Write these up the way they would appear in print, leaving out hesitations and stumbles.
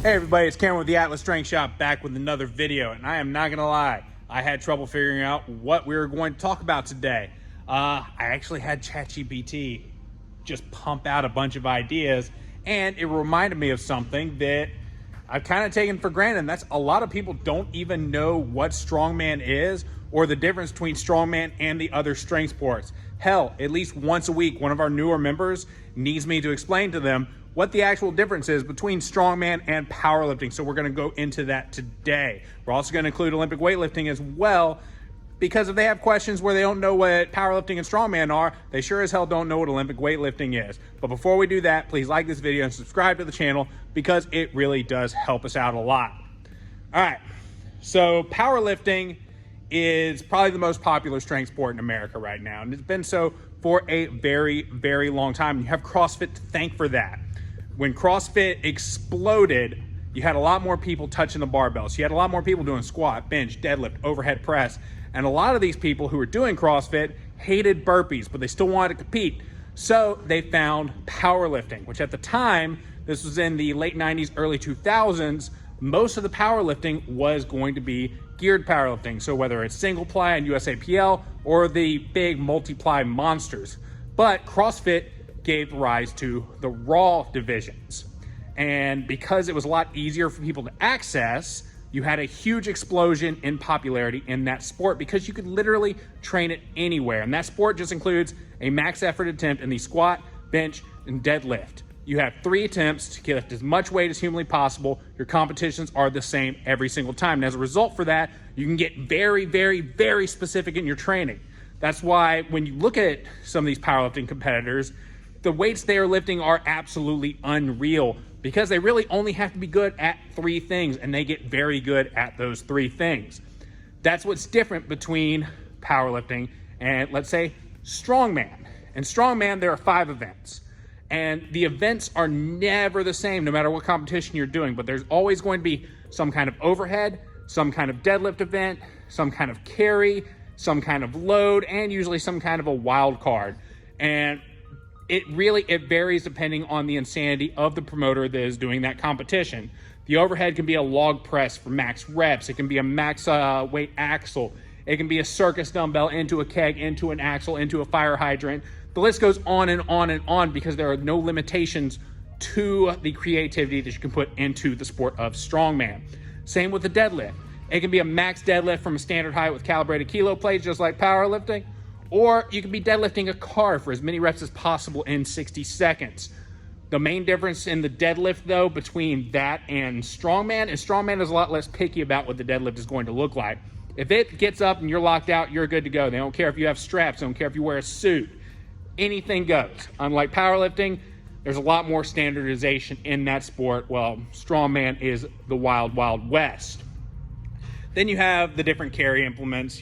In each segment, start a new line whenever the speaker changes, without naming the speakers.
Hey everybody, it's Cameron with the Atlas Strength Shop back with another video, and I am not gonna lie, I had trouble figuring out what we were going to talk about today. I actually had ChatGPT just pump out a bunch of ideas, and it reminded me of something that I've kind of taken for granted, and that's a lot of people don't even know what Strongman is or the difference between Strongman and the other strength sports. Hell, at least once a week, one of our newer members needs me to explain to them what the actual difference is between Strongman and powerlifting. So we're gonna go into that today. We're also gonna include Olympic weightlifting as well, because if they have questions where they don't know what powerlifting and Strongman are, they sure as hell don't know what Olympic weightlifting is. But before we do that, please like this video and subscribe to the channel because it really does help us out a lot. All right, so powerlifting is probably the most popular strength sport in America right now, and it's been so for a very, very long time. You have CrossFit to thank for that. When CrossFit exploded, you had a lot more people touching the barbells. You had a lot more people doing squat, bench, deadlift, overhead press. And a lot of these people who were doing CrossFit hated burpees, but they still wanted to compete. So they found powerlifting, which at the time, this was in the late 90s, early 2000s, most of the powerlifting was going to be geared powerlifting. So whether it's single ply and USAPL or the big multiply monsters. But CrossFit gave rise to the raw divisions. And because it was a lot easier for people to access, you had a huge explosion in popularity in that sport because you could literally train it anywhere. And that sport just includes a max effort attempt in the squat, bench, and deadlift. You have 3 attempts to lift as much weight as humanly possible. Your competitions are the same every single time. And as a result for that, you can get very, very, very specific in your training. That's why when you look at some of these powerlifting competitors, the weights they are lifting are absolutely unreal because they really only have to be good at 3 things, and they get very good at those 3 things. That's what's different between powerlifting and, let's say, Strongman. In Strongman, there are 5 events, and the events are never the same no matter what competition you're doing, but there's always going to be some kind of overhead, some kind of deadlift event, some kind of carry, some kind of load, and usually some kind of a wild card. And it varies depending on the insanity of the promoter that is doing that competition. The overhead can be a log press for max reps. It can be a max weight axle. It can be a circus dumbbell into a keg, into an axle, into a fire hydrant. The list goes on and on and on because there are no limitations to the creativity that you can put into the sport of Strongman. Same with the deadlift. It can be a max deadlift from a standard height with calibrated kilo plates, just like powerlifting. Or you can be deadlifting a car for as many reps as possible in 60 seconds. The main difference in the deadlift, though, between that and Strongman is Strongman is a lot less picky about what the deadlift is going to look like. If it gets up and you're locked out, you're good to go. They don't care if you have straps. They don't care if you wear a suit. Anything goes. Unlike powerlifting, there's a lot more standardization in that sport. Well, Strongman is the wild, wild west. Then you have the different carry implements,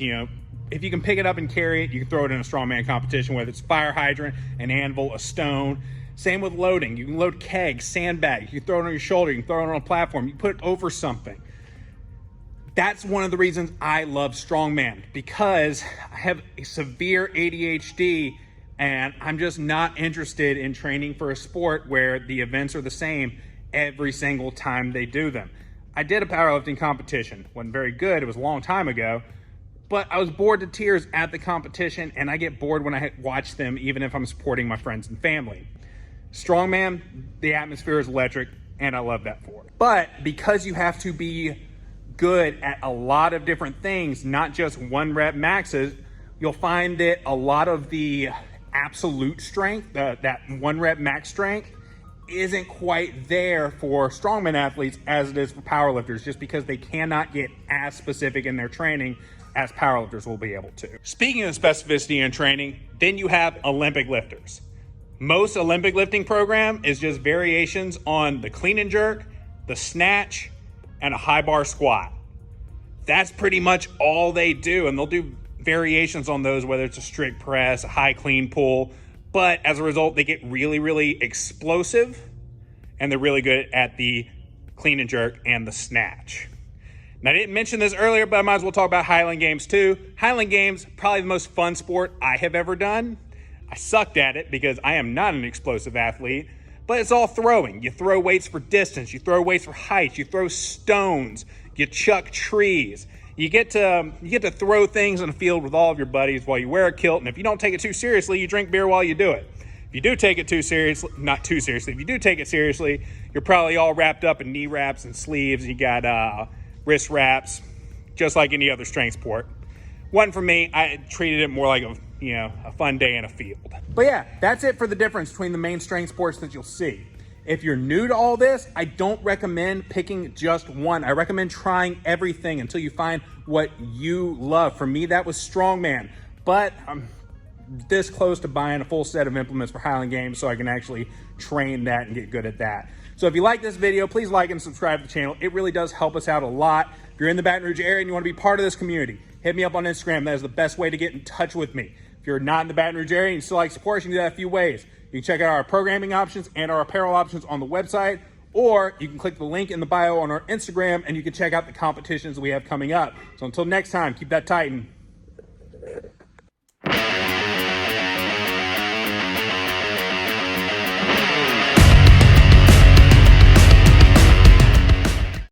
if you can pick it up and carry it, you can throw it in a strongman competition, whether it's fire hydrant, an anvil, a stone. Same with loading. You can load kegs, sandbags. You can throw it on your shoulder. You can throw it on a platform. You can put it over something. That's one of the reasons I love Strongman, because I have a severe ADHD and I'm just not interested in training for a sport where the events are the same every single time they do them. I did a powerlifting competition. Wasn't very good. It was a long time ago. But I was bored to tears at the competition, and I get bored when I watch them, even if I'm supporting my friends and family. Strongman, the atmosphere is electric, and I love that for it. But because you have to be good at a lot of different things, not just 1 rep maxes, you'll find that a lot of the absolute strength, that 1 rep max strength, isn't quite there for Strongman athletes as it is for powerlifters, just because they cannot get as specific in their training as powerlifters will be able to. Speaking of specificity in training, then you have Olympic lifters. Most Olympic lifting program is just variations on the clean and jerk, the snatch, and a high bar squat. That's pretty much all they do, and they'll do variations on those, whether it's a strict press, a high clean pull, but as a result, they get really, really explosive, and they're really good at the clean and jerk and the snatch. Now, I didn't mention this earlier, but I might as well talk about Highland Games too. Highland Games, probably the most fun sport I have ever done. I sucked at it because I am not an explosive athlete, but it's all throwing. You throw weights for distance, you throw weights for height, you throw stones, you chuck trees. You get to throw things in the field with all of your buddies while you wear a kilt, and if you don't take it too seriously, you drink beer while you do it. If you do take it too seriously, not too seriously, if you do take it seriously, you're probably all wrapped up in knee wraps and sleeves. You got wrist wraps, just like any other strength sport. One for me, I treated it more like a fun day in a field. But yeah, that's it for the difference between the main strength sports that you'll see. If you're new to all this, I don't recommend picking just one. I recommend trying everything until you find what you love. For me, that was Strongman, but I'm this close to buying a full set of implements for Highland Games so I can actually train that and get good at that. So if you like this video, please like and subscribe to the channel. It really does help us out a lot. If you're in the Baton Rouge area and you want to be part of this community, hit me up on Instagram. That is the best way to get in touch with me. If you're not in the Baton Rouge area and you still like support, you can do that a few ways. You can check out our programming options and our apparel options on the website, or you can click the link in the bio on our Instagram and you can check out the competitions we have coming up. So until next time, keep that tight.